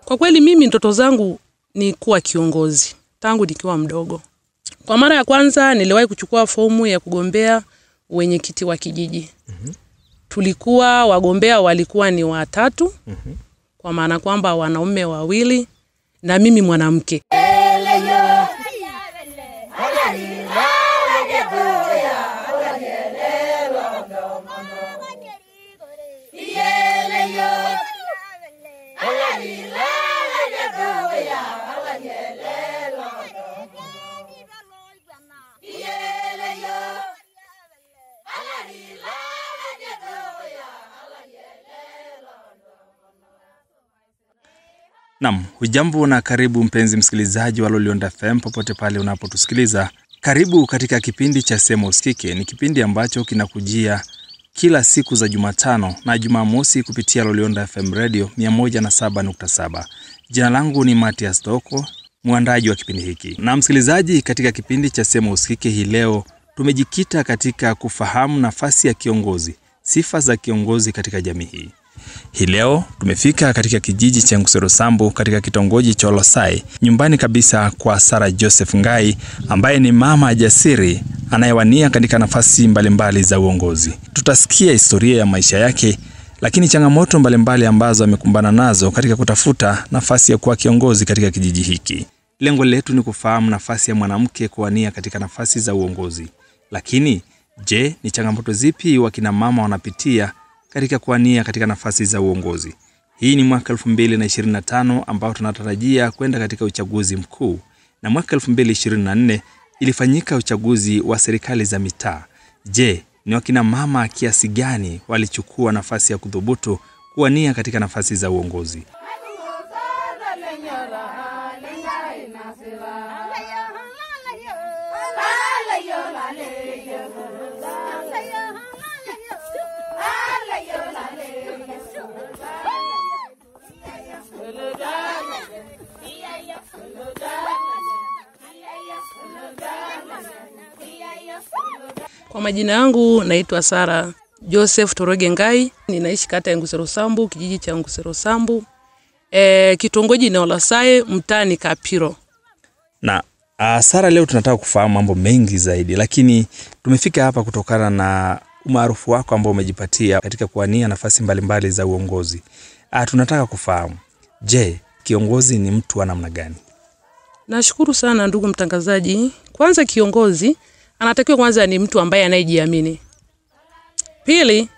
Kwa kweli mimi ndoto zangu ni kuwa kiongozi tangu nikiwa mdogo. Kwa mara ya kwanza niliwahi kuchukua fomu ya kugombea wenyekiti wa kijiji. Tulikuwa wagombea walikuwa ni 3. Kwa maana kwamba wanaume 2 na mimi mwanamke. Naam, hujambo na karibu mpenzi msikilizaji wa Lolionda FM popote pale unapotusikiliza. Karibu katika kipindi cha Sema Usikike. Ni kipindi ambacho kinakujia kila siku za Jumatano na Jumamosi kupitia Lolionda FM Radio 107.7. Jina langu ni Matias Toko, mwandaji wa kipindi hiki. Na msikilizaji, katika kipindi cha Sema Usikike hii leo tumejikita katika kufahamu nafasi ya kiongozi, sifa za kiongozi katika jamii hii. Hii leo tumefika katika kijiji cha Nguserosambu katika kitongoji cha Olosai, nyumbani kabisa kwa Sarah Joseph Ngai ambaye ni mama jasiri anayewania katika nafasi mbalimbali za uongozi. Tutasikia historia ya maisha yake, lakini changamoto mbalimbali ambazo amekumbana nazo katika kutafuta nafasi ya kuwa kiongozi katika kijiji hiki. Lengo letu ni kufahamu nafasi ya mwanamke kuwania katika nafasi za uongozi. Lakini je, ni changamoto zipi wakina mama wanapitia katika kuwania katika nafasi za uongozi? Hii ni mwaka 2025 ambao tunatarajia kwenda katika uchaguzi mkuu, na mwaka 2024 ilifanyika uchaguzi wa serikali za mitaa. Je, ni wakina mama kiasi gani walichukua nafasi ya kudhubutu kuwania katika nafasi za uongozi? Kwa majina yangu naitwa Sarah Joseph Toroge Ngai, ninaishi kata ya Nguserosambu, kijiji cha Nguserosambu, kitongoji ni Olosai, mtaani Kapiro. Na Sarah, leo tunataka kufahamu mambo mengi zaidi, lakini tumefika hapa kutokana na umaarufu wako ambao umejipatia katika kuwania nafasi mbalimbali za uongozi. Tunataka kufahamu, je, kiongozi ni mtu wa namna gani? Nashukuru sana ndugu mtangazaji. Kwanza, kiongozi anatakiwa kwanza ni mtu ambaye anayejiamini. Pili,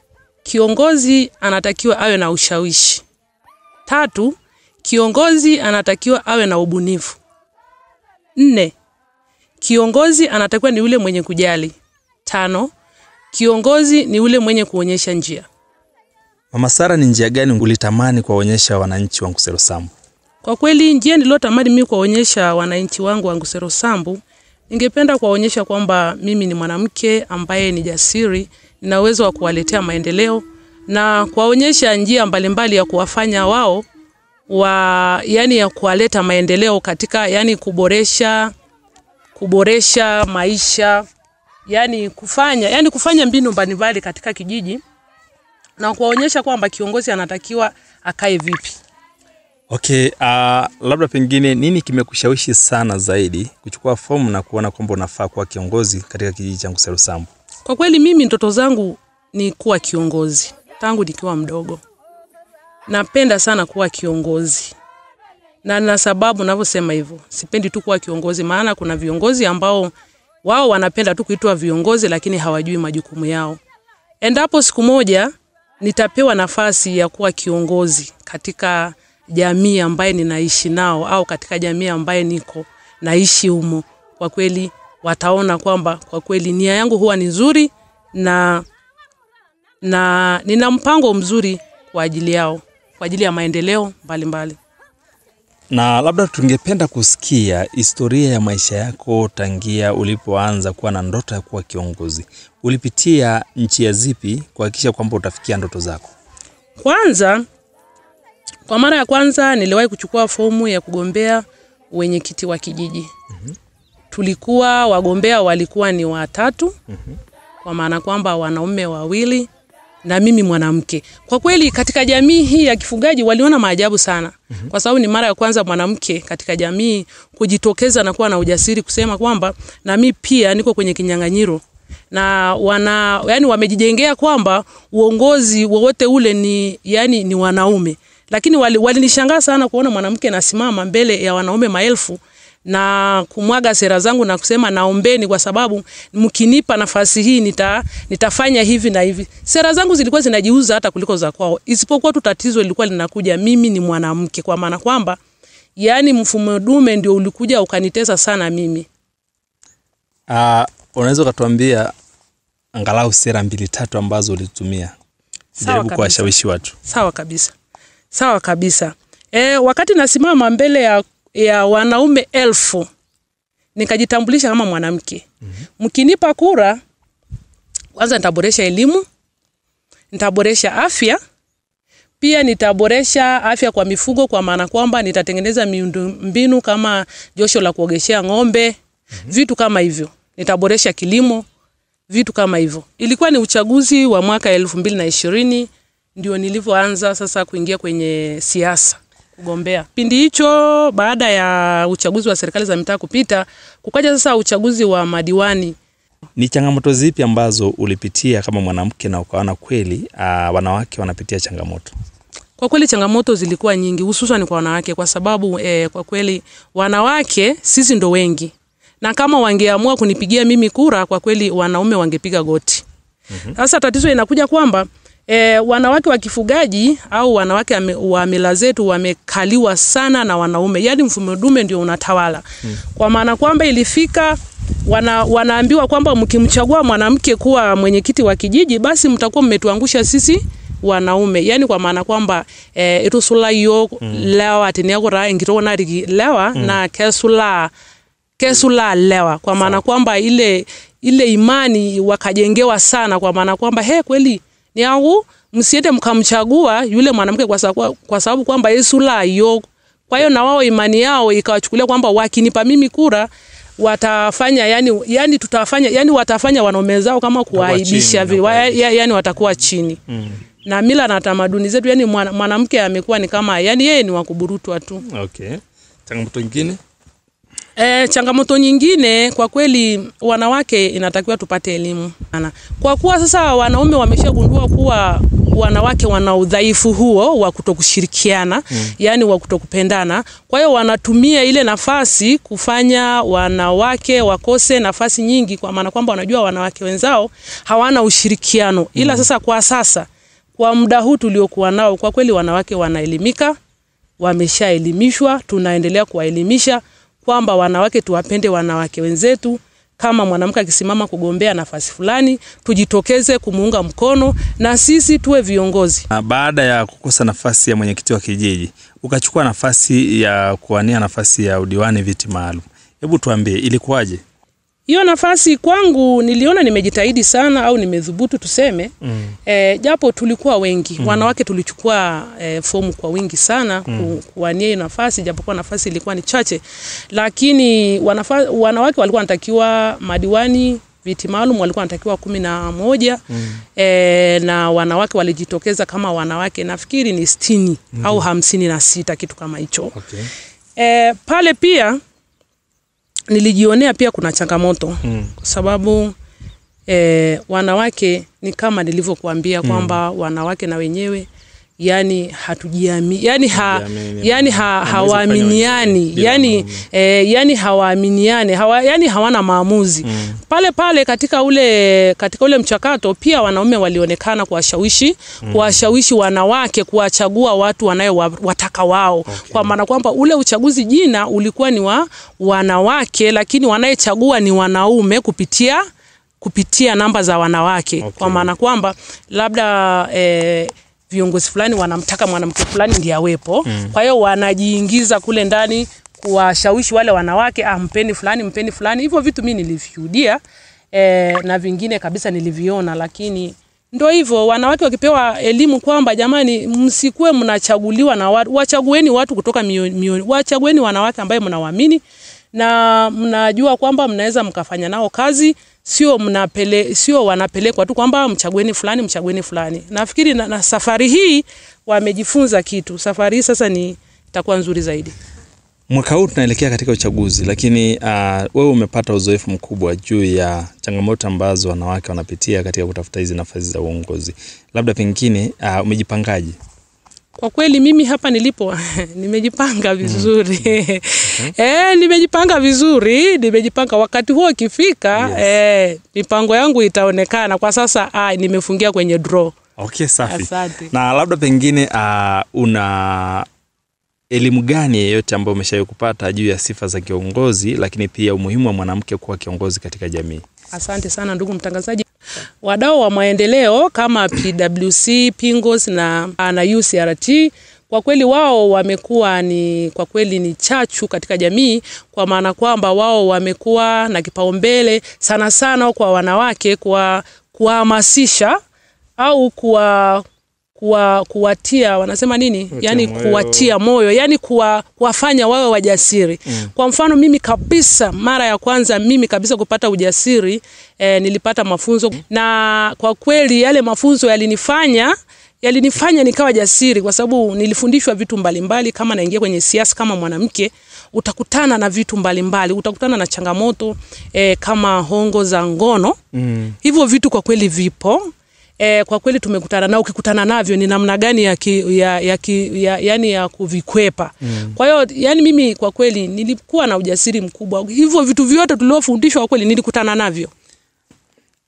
kiongozi anatakiwa awe na ushawishi. 3, kiongozi anatakiwa awe na ubunifu. 4, kiongozi anatakiwa ni yule mwenye kujali. 5, kiongozi ni yule mwenye kuonyesha njia. Mama Sarah, ni njia gani ulitamani kuwaonyesha wananchi wa Nguserosambu? Kwa kweli njia nilotamani mimi kuwaonyesha wananchi wangu wa Nguserosambu, ningependa kuwaonyesha kwamba mimi ni mwanamke ambaye ni jasiri, nina uwezo wa kuwaletea maendeleo na kuwaonyesha njia mbalimbali ya kuwafanya wao yani ya kuwaleta maendeleo katika yani kuboresha maisha, yani kufanya mbinu mbalimbali katika kijiji na kuwaonyesha kwamba kiongozi anatakiwa akae vipi. Okay, labda pengine nini kimekushawishi sana zaidi kuchukua fomu na kuona kwamba unafaa kuwa kiongozi katika kijiji cha Nguserosambu? Kwa kweli mimi ndoto zangu ni kuwa kiongozi tangu nikiwa mdogo. Napenda sana kuwa kiongozi. Na sababu ninavyosema hivyo, sipendi tu kuwa kiongozi, maana kuna viongozi ambao wao wanapenda tu kuitwa viongozi lakini hawajui majukumu yao. Endapo siku moja nitapewa nafasi ya kuwa kiongozi katika jamii ambaye ninaishi nao au katika jamii ambaye naishi humo, kwa kweli wataona kwamba kwa kweli nia yangu huwa ni nzuri na nina mpango mzuri kwa ajili yao, kwa ajili ya maendeleo mbalimbali. Na labda tungependa kusikia historia ya maisha yako tangia ulipoanza kuwa na ndoto ya kuwa kiongozi. Ulipitia njia zipi kuhakikisha kwamba utafikia ndoto zako? Kwanza, kwa mara ya kwanza niliwahi kuchukua fomu ya kugombea wenyekiti wa kijiji. Tulikuwa wagombea walikuwa ni 3. Kwa maana kwamba wanaume 2 na mimi mwanamke. Kwa kweli katika jamii hii ya kifugaji waliona maajabu sana. Kwa sababu ni mara ya kwanza mwanamke katika jamii kujitokeza na kuwa na ujasiri kusema kwamba na mimi pia niko kwenye kinyang'anyiro. Na yani wamejijengea kwamba uongozi wowote ule ni wanaume. Lakini walinishangaa sana kuona mwanamke anasimama mbele ya wanaume maelfu na kumwaga sera zangu na kusema naombeni kwa sababu mkinipa nafasi hii nitafanya hivi na hivi. Sera zangu zilikuwa zinajiuza hata kuliko za kwao. Isipokuwa tu tatizo lilikuwa linakuja mimi ni mwanamke, kwa maana kwamba yani mfumo dume ndio ulikuja ukanitesa sana mimi. Unaweza kutuambia angalau sera 2-3 ambazo ulitumia jaribu kuwashawishi watu? Sawa kabisa. Wakati nasimama mbele ya wanaume 1000 nikajitambulisha kama mwanamke. Mkinipa kura, kwanza nitaboresha elimu, nitaboresha afya, pia nitaboresha afya kwa mifugo, kwa maana kwamba nitatengeneza miundombinu kama josho la kuogeshea ng'ombe, vitu kama hivyo. Nitaboresha kilimo, vitu kama hivyo. Ilikuwa ni uchaguzi wa mwaka 2020 ndio nilivyoanza sasa kuingia kwenye siasa kugombea. Pindi hicho baada ya uchaguzi wa serikali za mitaa kupita, kukaja sasa uchaguzi wa madiwani. Ni changamoto zipi ambazo ulipitia kama mwanamke na ukaona kweli wanawake wanapitia changamoto? Kwa kweli changamoto zilikuwa nyingi, hususan kwa wanawake, kwa sababu kwa kweli wanawake sisi ndo wengi. Na kama wangeamua kunipigia mimi kura, kwa kweli wanaume wangepiga goti. Sasa tatizo inakuja kwamba wanawake wa kifugaji au wanawake wa mila zetu wamekaliwa sana na wanaume. Yaani mfumo dume ndio unatawala. Kwa maana kwamba ilifika wanaambiwa kwamba mkimchagua mwanamke kuwa mwenyekiti wa kijiji, basi mtakuwa mmetuangusha sisi wanaume. Yaani kwa maana kwamba itusula yo lewa atiniako ra ngitona rigi lewa na kesula lewa, kwa maana kwamba ile imani wakajengewa sana, kwa maana kwamba kweli ni yangu msiende mkamchagua yule mwanamke kwa sababu kwamba Yesula yo. Kwa hiyo na wao imani yao ikawachukulia kwamba wakinipa mimi kura watafanya yani tutafanya yani watafanya wanaume zao kama kuaibisha yani watakuwa chini. Na mila na tamaduni zetu yani mwanamke amekuwa ni kama yani yeye ni wakuburutwa tu. Okay. Changamoto nyingine? Changamoto nyingine kwa kweli wanawake inatakiwa tupate elimu. Kwa kuwa sasa wanaume wameshagundua kuwa wanawake wana udhaifu huo wa kutokushirikiana, yani wa kutokupendana. Kwa hiyo wanatumia ile nafasi kufanya wanawake wakose nafasi nyingi, kwa maana kwamba wanajua wanawake wenzao hawana ushirikiano. Ila sasa kwa muda huu tuliokuwa nao, kwa kweli wanawake wanaelimika, wameshaelimishwa, tunaendelea kuwaelimisha kwamba wanawake tuwapende wanawake wenzetu. Kama mwanamke akisimama kugombea nafasi fulani, tujitokeze kumuunga mkono na sisi tuwe viongozi. Baada ya kukosa nafasi ya mwenyekiti wa kijiji, ukachukua nafasi ya kuwania nafasi ya udiwani viti maalum. Hebu tuambie ilikuwaje? Hiyo nafasi kwangu niliona nimejitahidi sana au nimedhubutu tuseme. Japo tulikuwa wengi. Wanawake tulichukua fomu kwa wingi sana kuwania hiyo nafasi, japo kwa nafasi ilikuwa ni chache. Lakini wanawake walikuwa wanatakiwa madiwani viti maalum walikuwa wanatakiwa 11. Na wanawake walijitokeza kama wanawake nafikiri ni 60 au 56 kitu kama hicho. Okay. Pale pia nilijionea pia kuna changamoto kwa sababu wanawake ni kama nilivyokuambia kwamba wanawake na wenyewe yani hatujiamini yani hawaaminiani yani hawaaminiane yani hawana maamuzi. Pale katika ule mchakato pia wanaume walionekana kuwashawishi wanawake kuwachagua watu wanayowataka wao. Kwa maana kwamba ule uchaguzi jina ulikuwa ni wa wanawake, lakini wanayechagua ni wanaume kupitia namba za wanawake. Kwa maana kwamba labda viongozi fulani wanamtaka mwanamke fulani ndiye awepo. Kwa hiyo wanajiingiza kule ndani kuwashawishi wale wanawake, mpeni fulani. Hivyo vitu mimi nilishuhudia na vingine kabisa niliviona, lakini ndio hivyo, wanawake wakipewa elimu kwamba jamani, msikuwe mnachaguliwa na watu, wachagueni watu kutoka mioni, wachagueni wanawake ambaye mnawaamini na mnajua kwamba mnaweza mkafanya nao kazi, sio wanapelekwa tu kwamba mchagueni fulani. Nafikiri na safari hii wamejifunza kitu. Safari hii sasa itakuwa nzuri zaidi. Mwaka huu tunaelekea katika uchaguzi, lakini wewe umepata uzoefu mkubwa juu ya changamoto ambazo wanawake wanapitia katika kutafuta hizi nafasi za uongozi. Labda pengine umejipangaje? Kwa kweli mimi hapa nilipo nimejipanga vizuri. Nimejipanga vizuri, nimejipanga wakati huo ukifika, mipango yangu itaonekana. Kwa sasa nimefungia kwenye draw. Okay, safi. Asante. Na labda pengine una elimu gani yoyote ambayo umeshawahi kupata juu ya sifa za kiongozi, lakini pia umuhimu wa mwanamke kuwa kiongozi katika jamii? Asante sana ndugu mtangazaji. Wadau wa maendeleo kama PWC, Pingos na UCRT, kwa kweli wao wamekuwa kwa kweli ni chachu katika jamii, kwa maana kwamba wao wamekuwa na kipaumbele sana kwa wanawake, kwa kuhamasisha au kuwatia, wanasema nini? Yani kuwatia moyo, yani kuwafanya wawe wajasiri. Kwa mfano mimi kabisa, mara ya kwanza mimi kabisa kupata ujasiri, nilipata mafunzo, na kwa kweli yale mafunzo yalinifanya nikawa jasiri, kwa sababu nilifundishwa vitu mbalimbali. Kama naingia kwenye siasa kama mwanamke, utakutana na vitu mbalimbali, utakutana na changamoto kama hongo za ngono. Hivyo vitu kwa kweli vipo. Kwa kweli tumekutana na ukikutana navyo ni namna gani yani ya kuvikwepa. Kwa hiyo yani mimi kwa kweli nilikuwa na ujasiri mkubwa. Hivyo vitu vyote tuliofundishwa kwa kweli nilikutana navyo.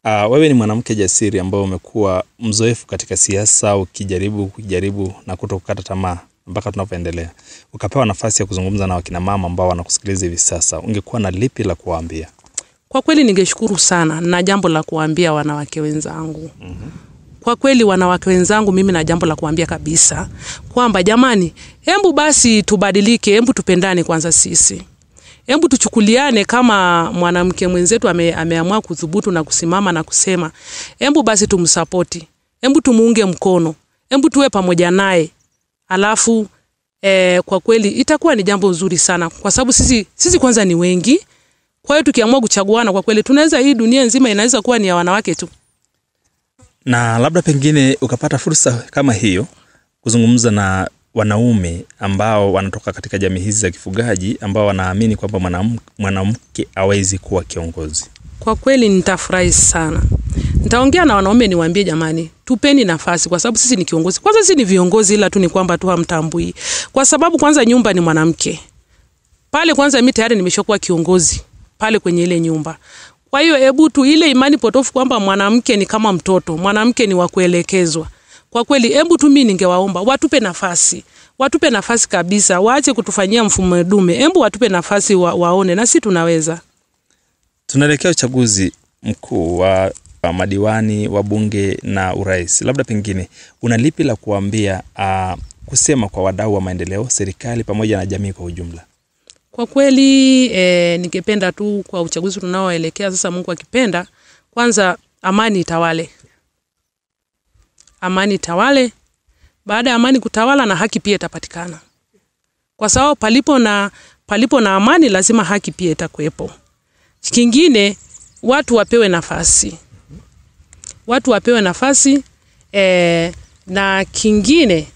Wewe ni mwanamke jasiri ambao umekuwa mzoefu katika siasa, ukijaribu na kutokata tamaa mpaka tunapoendelea. Ukapewa nafasi ya kuzungumza na wakina mama ambao wanakusikiliza hivi sasa. Ungekuwa na lipi la kuwaambia? Kwa kweli ningeshukuru sana, na jambo la kuambia wanawake wenzangu. Kwa kweli wanawake wenzangu, mimi na jambo la kuambia kabisa, kwamba jamani, hebu basi tubadilike, hebu tupendane kwanza sisi. Hebu tuchukuliane kama mwanamke mwenzetu ameamua kudhubutu na kusimama na kusema, hebu basi tumsapoti, hebu tumuunge mkono, hebu tuwe pamoja naye. Alafu kwa kweli itakuwa ni jambo zuri sana, kwa sababu sisi kwanza ni wengi. Kwa hiyo tukiamua kuchaguana, kwa kweli tunaweza, hii dunia nzima inaweza kuwa ni ya wanawake tu. Na labda pengine ukapata fursa kama hiyo kuzungumza na wanaume ambao wanatoka katika jamii hizi za kifugaji, ambao wanaamini kwamba mwanamke hawezi kuwa kiongozi. Kwa kweli nitafurahi sana. Nitaongea na wanaume niwaambie, jamani, tupeni nafasi, kwa sababu sisi ni kiongozi. Kwanza sisi ni viongozi, ila tu ni kwamba tu hamtambui. Kwa sababu kwanza nyumba ni mwanamke. Pale kwanza mimi tayari nimeshakuwa kiongozi pale kwenye ile nyumba. Kwa hiyo hebu tu ile imani potofu kwamba mwanamke ni kama mtoto, mwanamke ni wa kuelekezwa. Kwa kweli hebu tu mimi ningewaomba watupe nafasi kabisa, waache kutufanyia mfumo dume. Hebu watupe nafasi waone na sisi tunaweza. Tunaelekea uchaguzi mkuu wa madiwani, wa bunge na urais. Labda pengine unalipi la kuambia, kusema kwa wadau wa maendeleo, serikali pamoja na jamii kwa ujumla? Kwa kweli ningependa tu kwa uchaguzi tunaoelekea sasa, Mungu akipenda, kwanza amani itawale. Amani itawale. Baada ya amani kutawala, na haki pia itapatikana. Kwa sababu palipo na amani lazima haki pia itakuwepo. Kingine, watu wapewe nafasi. Na kingine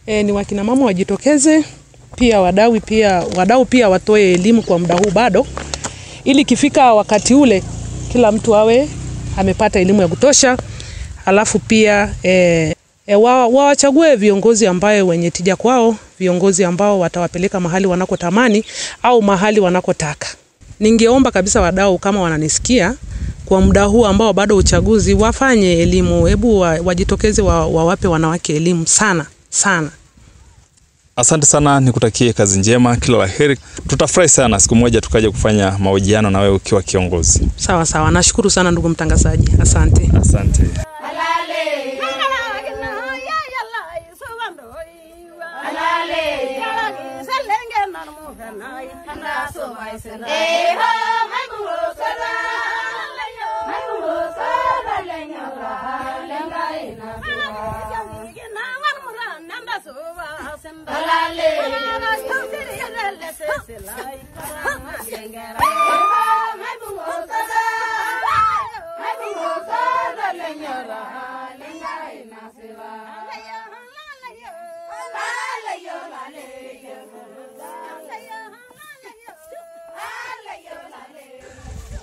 ni wakina mama wajitokeze, pia wadau pia watoe elimu kwa muda huu bado, ili kifika wakati ule kila mtu awe amepata elimu ya kutosha. Alafu pia wachague viongozi ambao wenye tija kwao, viongozi ambao watawapeleka mahali wanakotamani au mahali wanakotaka. Ningeomba kabisa wadau kama wananisikia, kwa muda huu ambao bado uchaguzi, wafanye elimu, hebu wajitokeze, wawape wanawake elimu sana. Asante sana, nikutakie kazi njema, kila laheri. Tutafurahi sana siku moja tukaje kufanya mahojiano na wewe ukiwa kiongozi. Sawa. Nashukuru sana ndugu mtangazaji. Asante.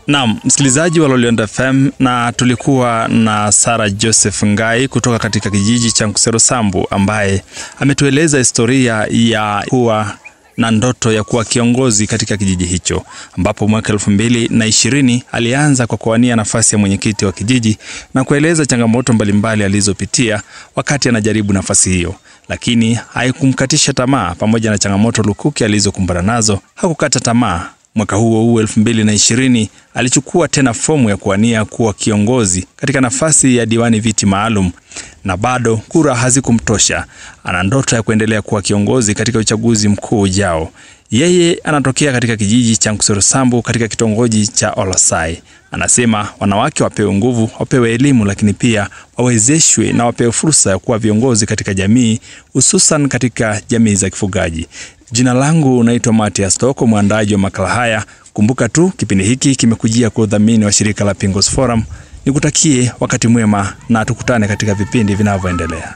Naam, msikilizaji wa Lolionda FM, na tulikuwa na Sarah Joseph Ngai kutoka katika kijiji cha Nkusero Sambu, ambaye ametueleza historia ya kuwa na ndoto ya kuwa kiongozi katika kijiji hicho, ambapo mwaka 2020 alianza kwa kuwania nafasi ya mwenyekiti wa kijiji na kueleza changamoto mbalimbali alizopitia wakati anajaribu nafasi hiyo, lakini haikumkatisha tamaa. Pamoja na changamoto lukuki alizokumbana nazo, hakukata tamaa. Mwaka huo 2020 alichukua tena fomu ya kuwania kuwa kiongozi katika nafasi ya diwani viti maalum, na bado kura hazikumtosha. Ana ndoto ya kuendelea kuwa kiongozi katika uchaguzi mkuu ujao. Yeye anatokea katika kijiji cha Nkusero Sambu katika kitongoji cha Olasai. Anasema wanawake wapewe nguvu, wapewe elimu, lakini pia wawezeshwe na wapewe fursa ya kuwa viongozi katika jamii, hususan katika jamii za kifugaji. Jina langu naitwa Matias Toko, mwandaji wa makala haya. Kumbuka tu kipindi hiki kimekujia kwa udhamini wa shirika la Pingos Forum. Nikutakie wakati mwema na tukutane katika vipindi vinavyoendelea.